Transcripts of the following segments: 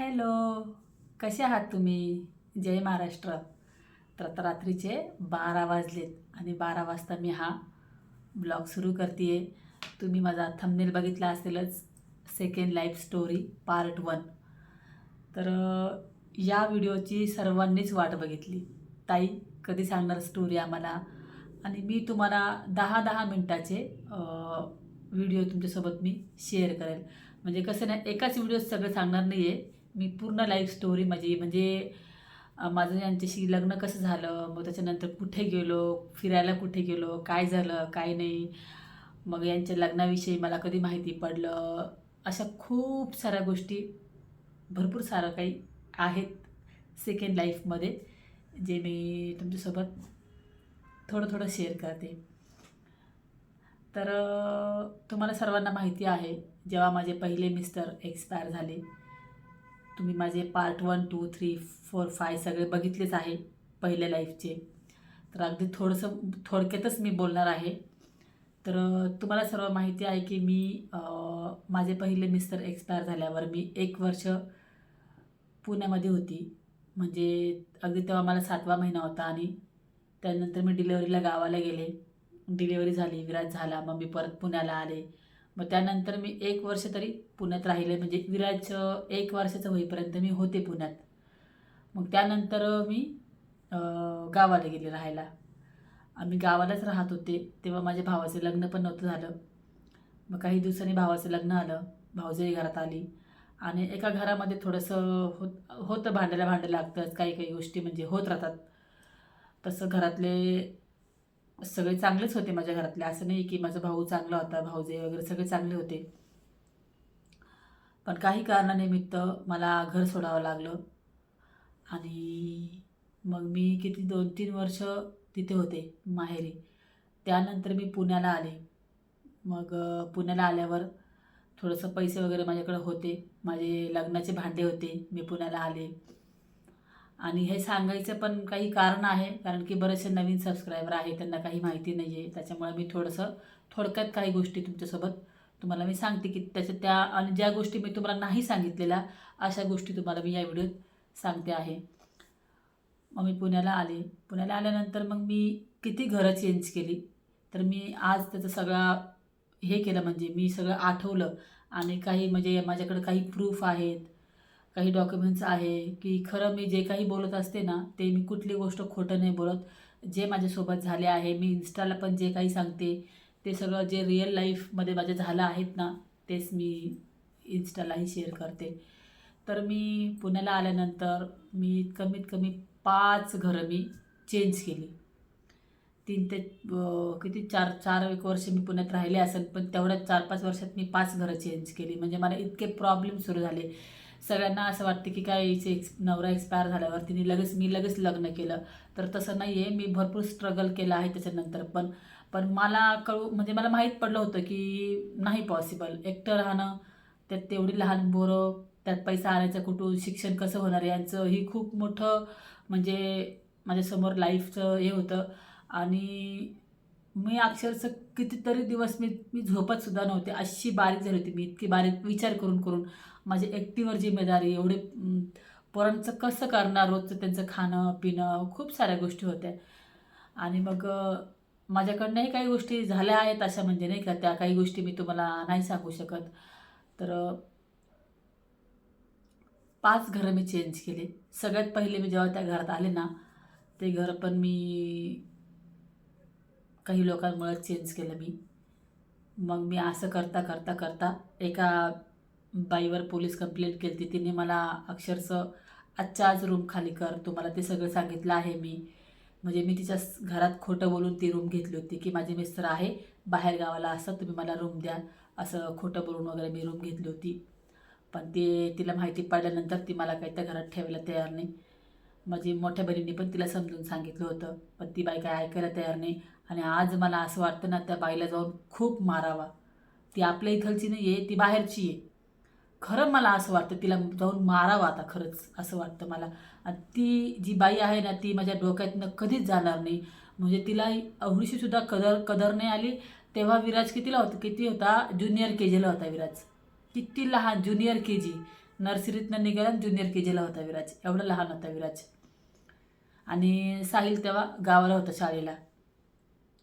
Hello, कसे आहात तुम्ही? जय महाराष्ट्र. तर आता रात्रीचे 12 वाजलेत आणि 12 वाजता मी हा ब्लॉग सुरू करते आहे. तुम्ही माझा थंबनेल बघितला असेलच, सेकंड लाईफ स्टोरी पार्ट 1. तर या व्हिडिओची सर्वांनीच वाट बघितली. ताई, कधी सांगणार स्टोरी आम्हाला? आणि मी तुम्हाला 10-10 मिनटाचे व्हिडिओ तुमच्यासोबत मी शेअर करेल. म्हणजे कसं नाही, एकाच व्हिडिओत सगळं सांगणार नाही आहे. मी पूर्ण लाईफ स्टोरी माझी म्हणजे माझं यांच्याशी लग्न कसं झालं, मग त्याच्यानंतर कुठे गेलो, फिरायला कुठे गेलो, काय झालं, काय नाही, मग यांच्या लग्नाविषयी मला कधी माहिती पडलं, अशा खूप साऱ्या गोष्टी, भरपूर सारं काही आहेत सेकंड लाईफमध्ये, जे मी तुमच्यासोबत थोडं थोडं शेअर करते. तर तुम्हाला सर्वांना माहिती आहे, जेव्हा माझे पहिले मिस्टर एक्सपायर झाले, तुम्ही माझे पार्ट 1, 2, 3, 4, 5 सगळे बघितलेच आहे पहिल्या लाईफचे. तर अगदी थोडक्यातच मी बोलणार आहे. तर तुम्हाला सर्व माहिती आहे की माझे पहिले मिस्टर एक्सपायर झाल्यावर मी 1 वर्ष पुण्यामध्ये होती. म्हणजे अगदी तेव्हा मला 7वा महिना होता आणि त्यानंतर मी डिलेवरीला गावाला गेले. डिलेवरी झाली, विराज झाला, मग मी परत पुण्याला आले. मग त्यानंतर मी 1 वर्ष तरी पुण्यात राहिले. म्हणजे विराज 1 वर्षाचं होईपर्यंत मी होते पुण्यात. मग त्यानंतर मी गावाला गेले राहायला. आम्ही गावालाच राहत होते. तेव्हा माझ्या भावाचं लग्न पण नव्हतं झालं. मग काही दिवसांनी भावाचं लग्न आलं, भाऊजही घरात आली आणि एका घरामध्ये थोडंसं होतं, भांडायला लागतं, काही काही गोष्टी म्हणजे होत राहतात. तसं घरातले सगळे चांगलेच होते माझ्या घरातले, असं नाही की माझा भाऊ चांगला होता, भाऊजे वगैरे सगळे चांगले होते. पण काही कारणानिमित्त मला घर सोडावं लागलं आणि मग मी किती 2-3 वर्ष तिथे होते माहेरी. त्यानंतर मी पुण्याला आले. मग पुण्याला आल्यावर थोडंसं पैसे वगैरे माझ्याकडे होते, माझे लग्नाचे भांडे होते, मी पुण्याला आले. आणि हे सांगायचं पण काही कारण आहे, कारण की बरेचसे नवीन सबस्क्रायबर आहे, त्यांना काही माहिती नाही आहे. त्याच्यामुळे मी थोडक्यात काही गोष्टी तुमच्यासोबत तुम्हाला मी सांगते, की त्या आणि ज्या गोष्टी मी तुम्हाला नाही सांगितलेल्या, अशा गोष्टी तुम्हाला मी या व्हिडिओत सांगते आहे. मग मी पुण्याला आले. पुण्याला आल्यानंतर मग मी किती घरं चेंज केली. तर मी आज त्याचं सगळं हे केलं, म्हणजे मी सगळं आठवलं आणि काही म्हणजे माझ्याकडे काही प्रूफ आहेत, काही डॉक्युमेंट्स आहे, की खरं मी जे काही बोलत असते ना, ते मी कुठली गोष्ट खोटं नाही बोलत. जे माझ्यासोबत झाले आहे, मी इन्स्टाला पण जे काही सांगते, ते सगळं जे रिअल लाईफमध्ये माझ्या झालं आहेत ना, तेच मी इन्स्टालाही शेअर करते. तर मी पुण्याला आल्यानंतर मी कमीत कमी 5 घरं मी चेंज केली. 3 ते किती 4 एक वर्ष मी पुण्यात राहिले असेल, पण तेवढ्या 4-5 वर्षात मी 5 घरं चेंज केली. म्हणजे मला इतके प्रॉब्लेम सुरू झाले. सगळ्यांना असं वाटतं की काय हिचे नवरा एक्सपायर झाल्यावर मी लगेच लग्न केलं. तर तसं नाही आहे. मी भरपूर स्ट्रगल केलं आहे त्याच्यानंतर पण. पण म्हणजे मला माहीत पडलं होतं की नाही पॉसिबल एकटं राहणं, त्यात तेवढी लहान पोरं, त्यात पैसा आणायचा कुठून, शिक्षण कसं होणार यांचं, ही खूप मोठं म्हणजे माझ्यासमोर लाईफचं हे होतं. आणि मी अक्षरशः कितीतरी दिवस मी मी झोपतसुद्धा नव्हते, अशी बारीक झाली होती मी, इतकी बारीक विचार करून करून. माझी एकटीवर जिम्मेदारी, एवढे पोरांचं कसं करणार, रोजचं त्यांचं खाणं पिणं, खूप साऱ्या गोष्टी होत्या. आणि मग माझ्याकडनंही काही गोष्टी झाल्या आहेत अशा, म्हणजे नाही का, त्या काही गोष्टी मी तुम्हाला नाही सांगू शकत. तर 5 घरं मी चेंज केले. सगळ्यात पहिले मी जेव्हा त्या घरात आले ना, ते घर पण मी काही लोकांमुळे चेंज केलं मी. मग मी असं करता करता करता एका बाईवर पोलीस कंप्लेंट केली होती. तिने मला अक्षरशः आजच्या आज रूम खाली कर, तुम्हाला ते सगळं सांगितलं आहे मी. म्हणजे मी तिच्या घरात खोटं बोलून ती रूम घेतली होती, की माझे मिस्टर आहे बाहेर गावाला, असं तुम्ही मला रूम द्या, असं खोटं बोलून वगैरे मी रूम घेतली होती. पण तिला माहिती पडल्यानंतर ती मला काही त्या घरात ठेवायला तयार नाही. माझी मोठ्या बहिणीने पण तिला समजून सांगितलं होतं, पण ती बाई काय ऐकायला तयार नाही. आणि आज मला असं वाटतं ना, त्या बाईला जाऊन खूप मारावा. ती आपल्या इथलची नाही आहे, ती बाहेरची आहे. खरं मला असं वाटतं तिला जाऊन मारावं आता, खरंच असं वाटतं मला. आणि ती जी बाई आहे ना, ती माझ्या डोक्यातनं कधीच जाणार नाही. म्हणजे तिला एवढीशीसुद्धा कदर नाही आली. तेव्हा विराज किती होता, ज्युनियर के जीला होता विराज. किती लहान, ज्युनियर के जी. नर्सरीतनं निघाला ज्युनियर KGला होता विराज, एवढा लहान होता विराज. आणि साहिल तेव्हा गावाला होता शाळेला.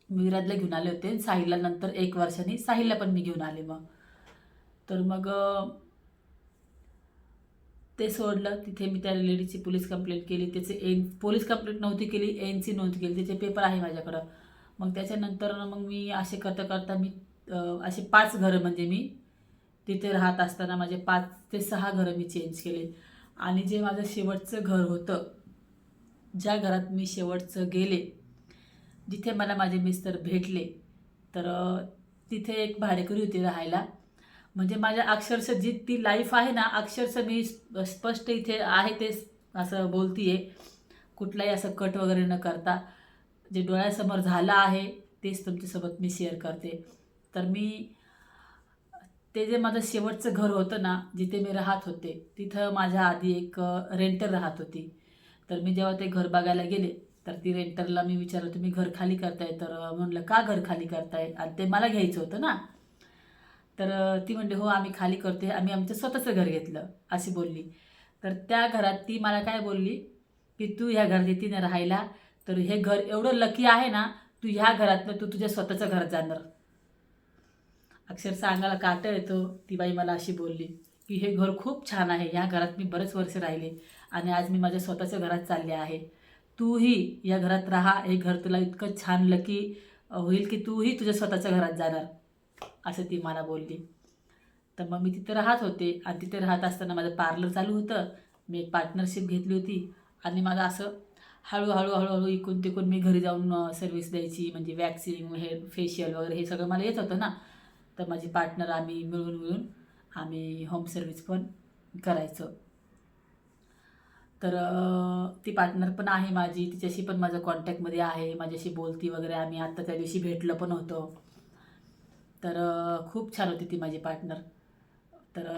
मी विराजला घेऊन आले होते. साहिलला नंतर 1 वर्षांनी साहिलला पण मी घेऊन आले. तर मग ते सोडलं. तिथे मी त्या लेडीची पोलीस कंप्लेंट केली. त्याचे पोलीस कंप्लेंट नव्हती केली, ANC नव्हती केली. त्याचे पेपर आहे माझ्याकडं. मग त्याच्यानंतर मग मी असे करता करता मी असे 5 घरं म्हणजे मी तिथे राहत असताना माझे 5 ते 6 घरं मी चेंज केले. आणि जे माझं शेवटचं घर होतं, ज्या घरात मी शेवटचं गेले, जिथे मला माझे मिस्टर भेटले, तर तिथे एक भाडेकरी होती राहायला. म्हणजे माझ्या अक्षरशः जी ती लाईफ आहे ना, अक्षरशः मी स्पष्ट इथे आहे ते असं बोलते आहे. कुठलाही असं कट वगैरे न करता जे डोळ्यासमोर झालं आहे तेच तुमच्यासोबत मी शेअर करते. तर ते जे माझं शेवटचं घर होतं ना, जिथे मी राहत होते, तिथं माझ्या आधी एक रेंटर राहत होती. तर मी जेव्हा ते घर बघायला गेले, तर ती रेंटरला मी विचारलं, तुम्ही घर खाली करताय? तर म्हणलं, का घर खाली करताय? आणि ते मला घ्यायचं होतं ना. तर ती म्हणली, हो आम्ही खाली करते, आम्ही आमचं स्वतःचं घर घेतलं, अशी बोलली. तर त्या घरात ती मला काय बोलली, की तू ह्या घरात येते ना राहायला, तर हे घर एवढं लकी आहे ना, तू ह्या घरातनं तू तुझ्या स्वतःच्या घरात जाणार. अक्षरशः अंगाला काटा येतो. ती बाई मला अशी बोलली, की हे घर खूप छान आहे, ह्या घरात मी बरेच वर्ष राहिले आणि आज मी माझ्या स्वतःच्या घरात चालले आहे. तूही या घरात राहा, हे घर तुला इतकं छान लकी होईल की तूही तुझ्या स्वतःच्या घरात जाणार, असं ती मला बोलली. तर मग मी तिथे राहत होते आणि तिथे राहत असताना माझं पार्लर चालू होतं. मी एक पार्टनरशिप घेतली होती आणि माझं असं हळूहळू हळूहळू इकून तिकून मी घरी जाऊन सर्व्हिस द्यायची. म्हणजे वॅक्सिंग, हेअर फेशियल वगैरे हे सगळं मला येत होतं ना. तर माझी पार्टनर आम्ही मिळून आम्ही होम सर्व्हिस पण करायचो. तर ती पार्टनर पण आहे माझी, तिच्याशी पण माझं कॉन्टॅक्टमध्ये आहे, माझ्याशी बोलती वगैरे. आम्ही आत्ता त्या दिवशी भेटलो पण होतो. तर खूप छान होती ती माझी पार्टनर. तर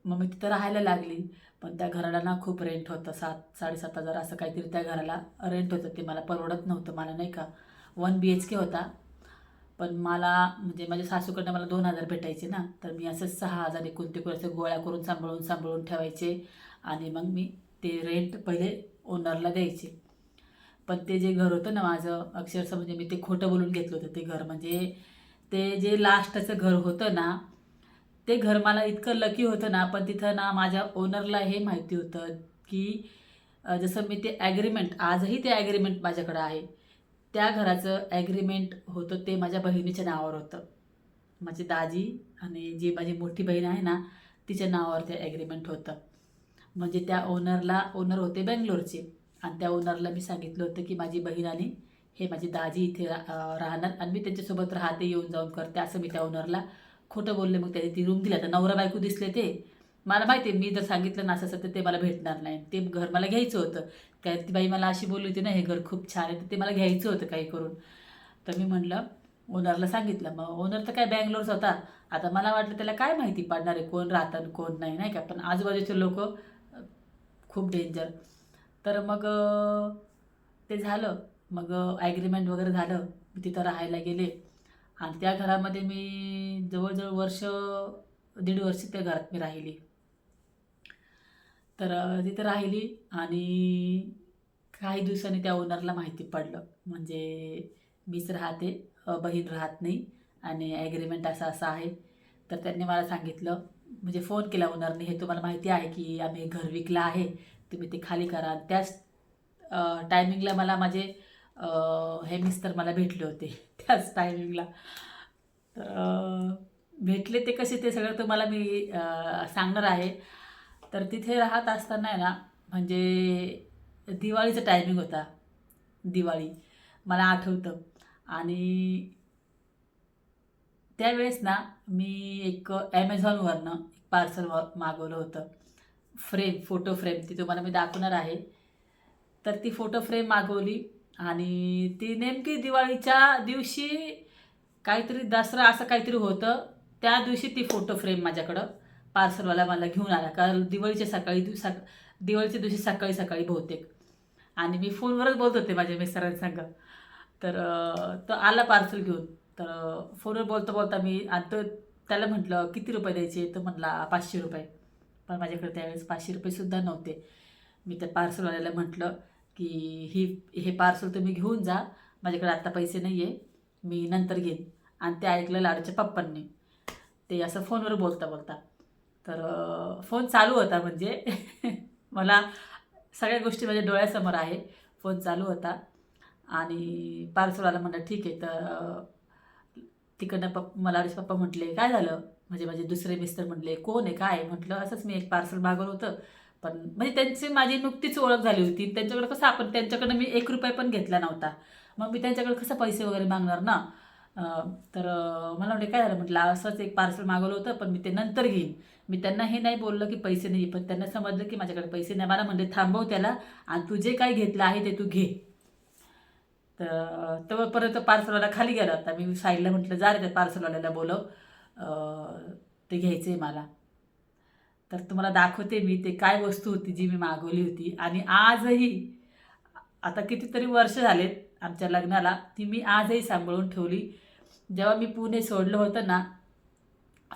मग मी तिथं राहायला लागली. पण त्या घराला ना खूप रेंट होतं, 7,000-7,500 असं काहीतरी त्या घराला रेंट होतं. ते मला परवडत नव्हतं. मला नाही का 1 BHK होता. पण मला म्हणजे माझ्या सासूकडनं मला 2,000 भेटायचे ना, तर मी असं 6,000 एकूण तिकडे असं गोळ्या करून सांभाळून ठेवायचे. आणि मग मी ते रेंट पहिले ओनरला द्यायचे. पण ते जे घर होतं ना माझं, अक्षरशः म्हणजे मी ते खोटं बोलून घेतलं होतं ते घर. म्हणजे ते जे लास्टचं घर होतं ना, ते घर मला इतकं लकी होतं ना. पण तिथं ना माझ्या ओनरला हे माहिती होतं की जसं मी ते ॲग्रीमेंट, आजही ते ॲग्रीमेंट माझ्याकडं आहे. त्या घराचं ॲग्रीमेंट होतं ते माझ्या बहिणीच्या नावावर होतं. माझी दाजी आणि जी माझी मोठी बहीण आहे ना, तिच्या नावावर ते ॲग्रीमेंट होतं. म्हणजे त्या ओनर होते बेंगलोरचे. आणि त्या ओनरला मी सांगितलं होतं की माझी बहीण आणि हे माझी दाजी इथे राहणार आणि मी त्यांच्यासोबत राहते, येऊन जाऊन करते, असं मी त्या ओनरला खोटं बोलले. मग त्याने ती रूम दिली. आता नवरा बायको दिसले ते मला माहिती आहे. मी जर सांगितलं ना असं तर ते मला भेटणार नाही. ते घर मला घ्यायचं होतं. काय ती बाई मला अशी बोलली होती ना, हे घर खूप छान आहे, तर ते मला घ्यायचं होतं काही करून. तर मी म्हणलं, ओनरला सांगितलं. मग ओनर तर काय बँगलोरचा होता. आता मला वाटलं त्याला काय माहिती पडणार आहे कोण राहतं आणि कोण नाही, नाही का. पण आजूबाजूचे लोक खूप डेंजर. तर मग ते झालं. मग ॲग्रीमेंट वगैरे झालं. मी तिथं राहायला गेले आणि त्या घरामध्ये मी जवळजवळ वर्ष, 1.5 वर्ष त्या घरात मी राहिली. तर तिथं राहिली आणि काही दिवसांनी त्या ओनरला माहिती पडलं. म्हणजे मीच राहते, बहीण राहत नाही आणि ॲग्रीमेंट असं असं आहे. तर त्यांनी मला सांगितलं, म्हणजे फोन केला ओनरने, हे तुम्हाला माहिती आहे की आम्ही घर विकलं आहे, तुम्ही ते खाली करा. त्याच टायमिंगला मला माझे हे मिस्टर मला भेटले होते त्याच टायमिंगला. तर भेटले ते कसे ते सगळं तुम्हाला मी सांगणार आहे. तर तिथे राहत असताना आहे ना, म्हणजे दिवाळीचा टायमिंग होता. दिवाळी मला आठवतं. आणि त्यावेळेस ना मी एक ॲमेझॉनवरनं एक पार्सल मागवलं होतं. फ्रेम, फोटो फ्रेम, ती तुम्हाला मी दाखवणार आहे. तर ती फोटो फ्रेम मागवली आणि ती नेमकी दिवाळीच्या दिवशी, काहीतरी दसरा असं काहीतरी होतं, त्या दिवशी ती फोटो फ्रेम माझ्याकडं पार्सलवाला मला घेऊन आला. कारण दिवाळीच्या दिवशी सकाळी सकाळी बहुतेक. आणि मी फोनवरच बोलत होते माझ्या मिस्टरांसंग. तर तो आला पार्सल घेऊन. तर फोनवर बोलता बोलता मी, आणि तो त्याला म्हटलं किती रुपये द्यायचे, तर म्हटला 500 रुपये. पण माझ्याकडे त्यावेळेस 500 रुपयेसुद्धा नव्हते. मी त्या पार्सलवाल्याला म्हटलं की हे पार्सल तुम्ही घेऊन जा, माझ्याकडे आत्ता पैसे नाही आहे, मी नंतर घेईन. आणि ते ऐकलं लाडूच्या पप्पांनी. ते असं फोनवर बोलता बोलता, तर फोन चालू होता म्हणजे मला सगळ्या गोष्टी माझ्या डोळ्यासमोर आहे. फोन चालू होता आणि पार्सलवाला म्हणलं ठीक आहे. तर तिकडनं मला लाडूचे पप्पा म्हटले काय झालं, म्हणजे माझे दुसरे मिस्टर म्हटले कोण आहे काय. म्हटलं असंच मी एक पार्सल मागवलं होतं, पण म्हणजे त्यांची माझी नुकतीच ओळख झाली होती. त्यांच्याकडे कसं आपण त्यांच्याकडनं मी 1 रुपया पण घेतला नव्हता, मग मी त्यांच्याकडे कसं पैसे वगैरे मागणार ना. तर मला म्हटले काय झालं. म्हटलं असंच एक पार्सल मागवलं होतं, पण मी ते नंतर घेईन. मी त्यांना हे नाही बोललं की पैसे नाही, पण त्यांना समजलं की माझ्याकडे पैसे नाही. मला म्हणले थांबव त्याला आणि तू जे काही घेतलं आहे ते तू घे. तर तोपर्यंत पार्सलवाला खाली गेला होता. मी साईडला म्हटलं जा रे त्या पार्सलवाल्याला बोलव, ते घ्यायचं आहे मला. तर तुम्हाला दाखवते मी ते काय वस्तू होती जी मी मागवली होती. आणि आजही, आता कितीतरी वर्ष झालेत आमच्या लग्नाला, ती मी आजही सांभाळून ठेवली. जेव्हा मी पुणे सोडलं होतं ना,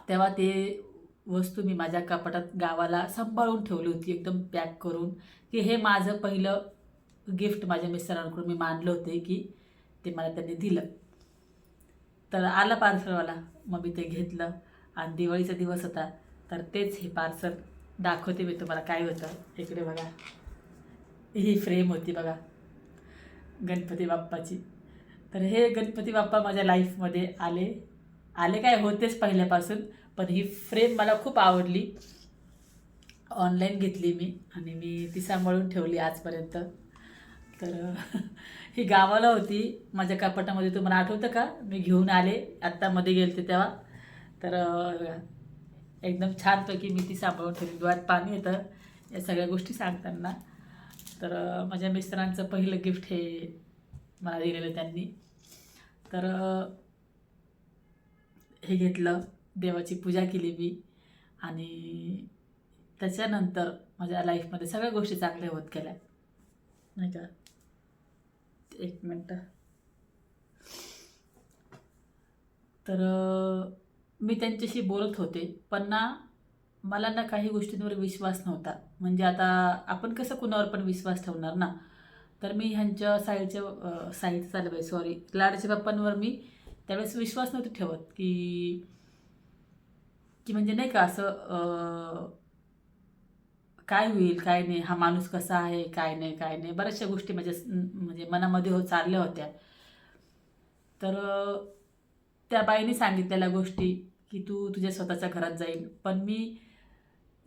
तेव्हा ते वस्तू मी माझ्या कपाटात गावाला सांभाळून ठेवली होती, एकदम पॅक करून, की हे माझं पहिलं गिफ्ट माझ्या मिस्टरांकडून मी मानलं होते की ते मला त्यांनी दिलं. तर आला पार्सलवाला, मग मी ते घेतलं आणि दिवाळीचा दिवस होता. तर तेच हे पार्सल दाखवते मी तुम्हाला काय होतं. इकडे बघा, ही फ्रेम होती बघा गणपती बाप्पाची. तर हे गणपती बाप्पा माझ्या लाईफमध्ये आले काय होतेच पहिल्यापासून, पण ही फ्रेम मला खूप आवडली. ऑनलाईन घेतली मी आणि मी ती सांभाळून ठेवली आजपर्यंत. तर ही गावाला होती माझ्या कपाटामध्ये, तुम्हाला आठवतं का मी घेऊन आले आत्ता मध्ये गेलते तेव्हा. तर एकदम छानपैकी मी ती सांभाळून ठेवली. डोळ्यात पाणी येतं या सगळ्या गोष्टी सांगताना. तर माझ्या मिस्टरांचं पहिलं गिफ्ट हे मला दिलेलं त्यांनी. तर हे घेतलं, देवाची पूजा केली मी आणि त्याच्यानंतर माझ्या लाईफमध्ये सगळ्या गोष्टी चांगल्या होत गेल्या, नाही का. एक मिनटं. तर मी त्यांच्याशी बोलत होते, पण ना मला ना काही गोष्टींवर विश्वास नव्हता. म्हणजे आता आपण कसं कुणावर पण विश्वास ठेवणार ना. तर मी ह्यांच्या साईडचं झालं बाई, सॉरी, लाडच्या पप्पांवर मी त्यावेळेस विश्वास नव्हते ठेवत की की म्हणजे नाही का असं काय होईल काय नाही, हा माणूस कसा आहे काय नाही काय नाही, बऱ्याचशा गोष्टी माझ्या म्हणजे मनामध्ये चालल्या होत्या. तर त्या बाईने सांगितलेल्या गोष्टी की तू तुझ्या स्वतःच्या घरात जाईल, पण मी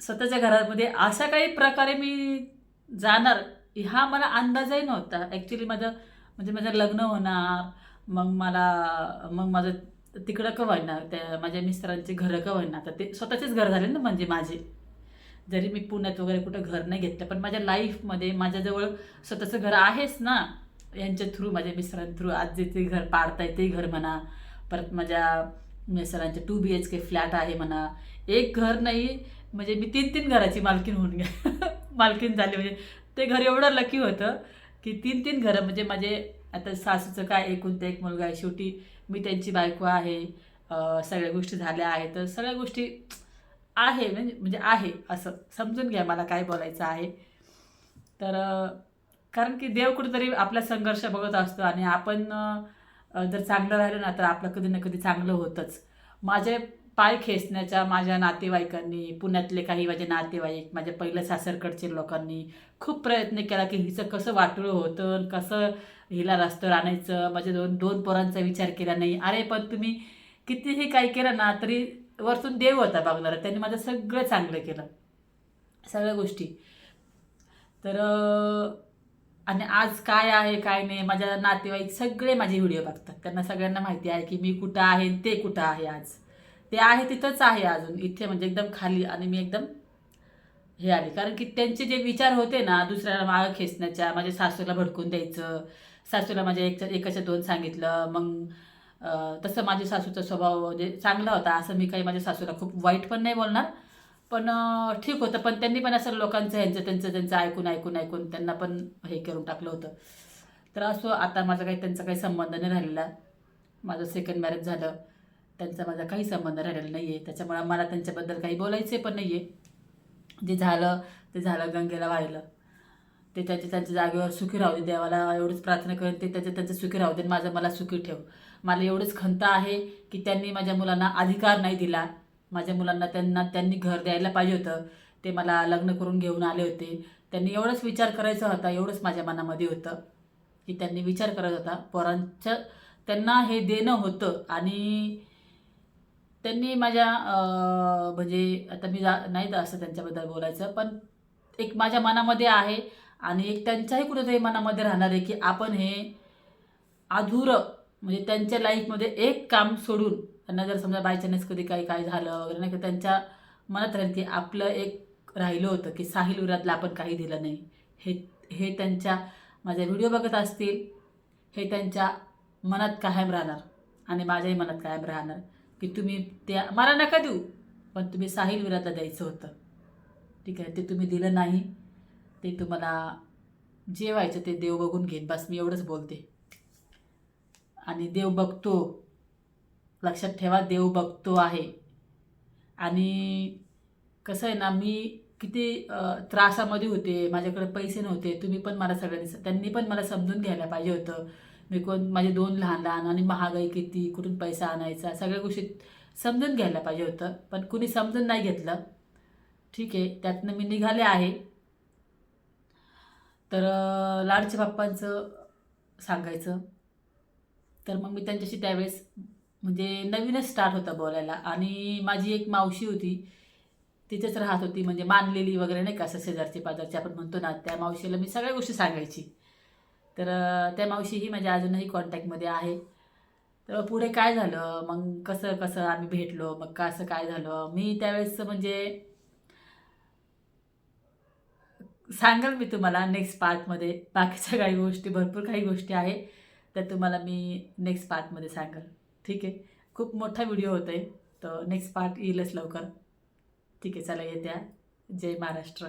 स्वतःच्या घरामध्ये अशा काही प्रकारे मी जाणार हा मला अंदाजही नव्हता. ॲक्च्युली माझं लग्न होणार, मग माझं तिकडं का होईना, त्या माझ्या मिस्टरांचे घरं का होईना, तर ते स्वतःचेच घर झाले ना म्हणजे माझे. जरी मी पुण्यात वगैरे कुठं घर नाही घेतलं, पण माझ्या लाईफमध्ये माझ्याजवळ स्वतःचं घर आहेच ना. यांच्या थ्रू, माझ्या मिस्टरांथ्रू आज जे ते घर पाडताय ते घर म्हणा, परत माझ्या मिस्टरांचे 2 BHK फ्लॅट आहे म्हणा. एक घर नाही, म्हणजे मी 3 घराची मालकीन होऊन मालकीन झाली. म्हणजे ते घर एवढं लकी होतं की 3 घरं. म्हणजे माझे आता सासूचं काय, एकुलता एक मुलगा आहे, शेवटी मी त्यांची बायको आहे. सगळ्या गोष्टी झाल्या आहेत, तर सगळ्या गोष्टी आहे म्हणजे आहे असं समजून घ्या मला काय बोलायचं आहे. तर कारण की देव कुठेतरी आपला संघर्ष बघत असतो आणि आपण जर चांगलं राहिलं ना तर आपलं कधी ना कधी चांगलं होतंच. माझे पाय खेचण्याच्या माझ्या नातेवाईकांनी, पुण्यातले काही माझे नातेवाईक, माझ्या पहिल्या सासरकडचे लोकांनी खूप प्रयत्न केला की हिचं कसं वाटोळं होतं, कसं हिला रस्त्यावर आणायचं. माझ्या दोन पोरांचा विचार केला नाही. अरे पण तुम्ही कितीही काही केलं ना तरी वरतून देव होता बघणारा, त्यांनी माझं सगळं चांगलं केलं, सगळ्या गोष्टी. तर आणि आज काय आहे काय नाही, माझ्या नातेवाईक सगळे माझे व्हिडिओ बघतात. त्यांना सगळ्यांना माहिती आहे की मी कुठं आहे ते कुठं आहे. आज ते आहे तिथंच आहे अजून, इथे म्हणजे एकदम खाली, आणि मी एकदम हे आले. कारण की त्यांचे जे विचार होते ना दुसऱ्याला मागं खेचण्याच्या, माझ्या सासूला भडकून द्यायचं, सासूला माझ्या एकाच्या 2 सांगितलं. मग तसं माझ्या सासूचा स्वभाव म्हणजे चांगला होता, असं मी काही माझ्या सासूला खूप वाईट पण नाही बोलणार. पण ठीक होतं, पण त्यांनी पण असं लोकांचं त्यांचं ऐकून त्यांना पण हे करून टाकलं होतं. तर असं आता माझा काही त्यांचा काही संबंध नाही राहिलेला. माझं सेकंड मॅरेज झालं. त्यांचा माझा काही संबंध राहिलेला नाही आहे. त्याच्यामुळे मला त्यांच्याबद्दल काही बोलायचे पण नाही आहे. जे झालं ते झालं, गंगेला वाहिलं. ते त्यांच्या जागेवर सुखी राहू दे. देवाला एवढंच प्रार्थना करेन ते त्यांचं सुखी राहू दे, माझं मला सुखी ठेव. मला एवढंच खंत आहे की त्यांनी माझ्या मुलांना अधिकार नाही दिला. माझ्या मुलांना त्यांनी घर द्यायला पाहिजे होतं. ते मला लग्न करून घेऊन आले होते. त्यांनी एवढंच विचार करायचा होता, एवढंच माझ्या मनामध्ये होतं की त्यांनी विचार करत होता पोरांचं, त्यांना हे देणं होतं. आणि त्यांनी माझ्या म्हणजे आता मी नाही तर असं त्यांच्याबद्दल बोलायचं, पण एक माझ्या मनामध्ये आहे आणि एक त्यांच्याही कुठेतरी मनामध्ये राहणार आहे की आपण हे अधुरं म्हणजे त्यांच्या लाईफमध्ये एक काम सोडून, त्यांना जर समजा बाय चान्स कधी काही काय झालं वगैरे नाही का, त्यांच्या मनात राहील की आपलं एक राहिलं होतं की साहिल विरातला आपण काही दिलं नाही. हे हे त्यांच्या माझे व्हिडिओ बघत असतील, हे त्यांच्या मनात कायम राहणार आणि माझ्याही मनात कायम राहणार की तुम्ही त्या मला नका देऊ, पण तुम्ही साहिल विरातला द्यायचं होतं. ठीक आहे, ते तुम्ही दिलं नाही. ते तुम्हाला जे व्हायचं ते देव बघून घेईन, बस मी एवढंच बोलते. आणि देव बघतो, लक्षात ठेवा, देव बघतो आहे. आणि कसं आहे ना, मी किती त्रासामध्ये होते, माझ्याकडे पैसे नव्हते. तुम्ही पण मला त्यांनी पण मला समजून घ्यायला पाहिजे होतं. मी माझे 2 लहान लहान आणि महागाई किती, कुठून पैसा आणायचा, सगळ्या गोष्टी समजून घ्यायला पाहिजे होतं. पण कुणी समजून नाही घेतलं. ठीक आहे, त्यातनं मी निघाले आहे. तर लाडच्या बाप्पांचं सांगायचं तर मग मी त्यांच्याशी त्यावेळेस म्हणजे नवीनच स्टार्ट होता बोलायला. आणि माझी एक मावशी होती, तिथेच राहत होती, म्हणजे मानलेली वगैरे नाही का, असं शेजारची पाजारची आपण म्हणतो ना, त्या मावशीला मी सगळ्या गोष्टी सांगायची. तर त्या मावशीही माझ्या अजूनही कॉन्टॅक्टमध्ये आहे. तर पुढे काय झालं मग, कसं कसं आम्ही भेटलो, मग कसं काय झालं मी त्यावेळेस म्हणजे सांगाल मी तुम्हाला नेक्स्ट पार्टमध्ये. बाकीच्या काही गोष्टी, भरपूर काही गोष्टी आहे, तर तुम्हाला मी नेक्स्ट पार्टमध्ये सांगाल. ठीक आहे, खूप मोठा व्हिडिओ होतो आहे, तर नेक्स्ट पार्ट येईलच लवकर. ठीक आहे, चला येत्या. जय महाराष्ट्र.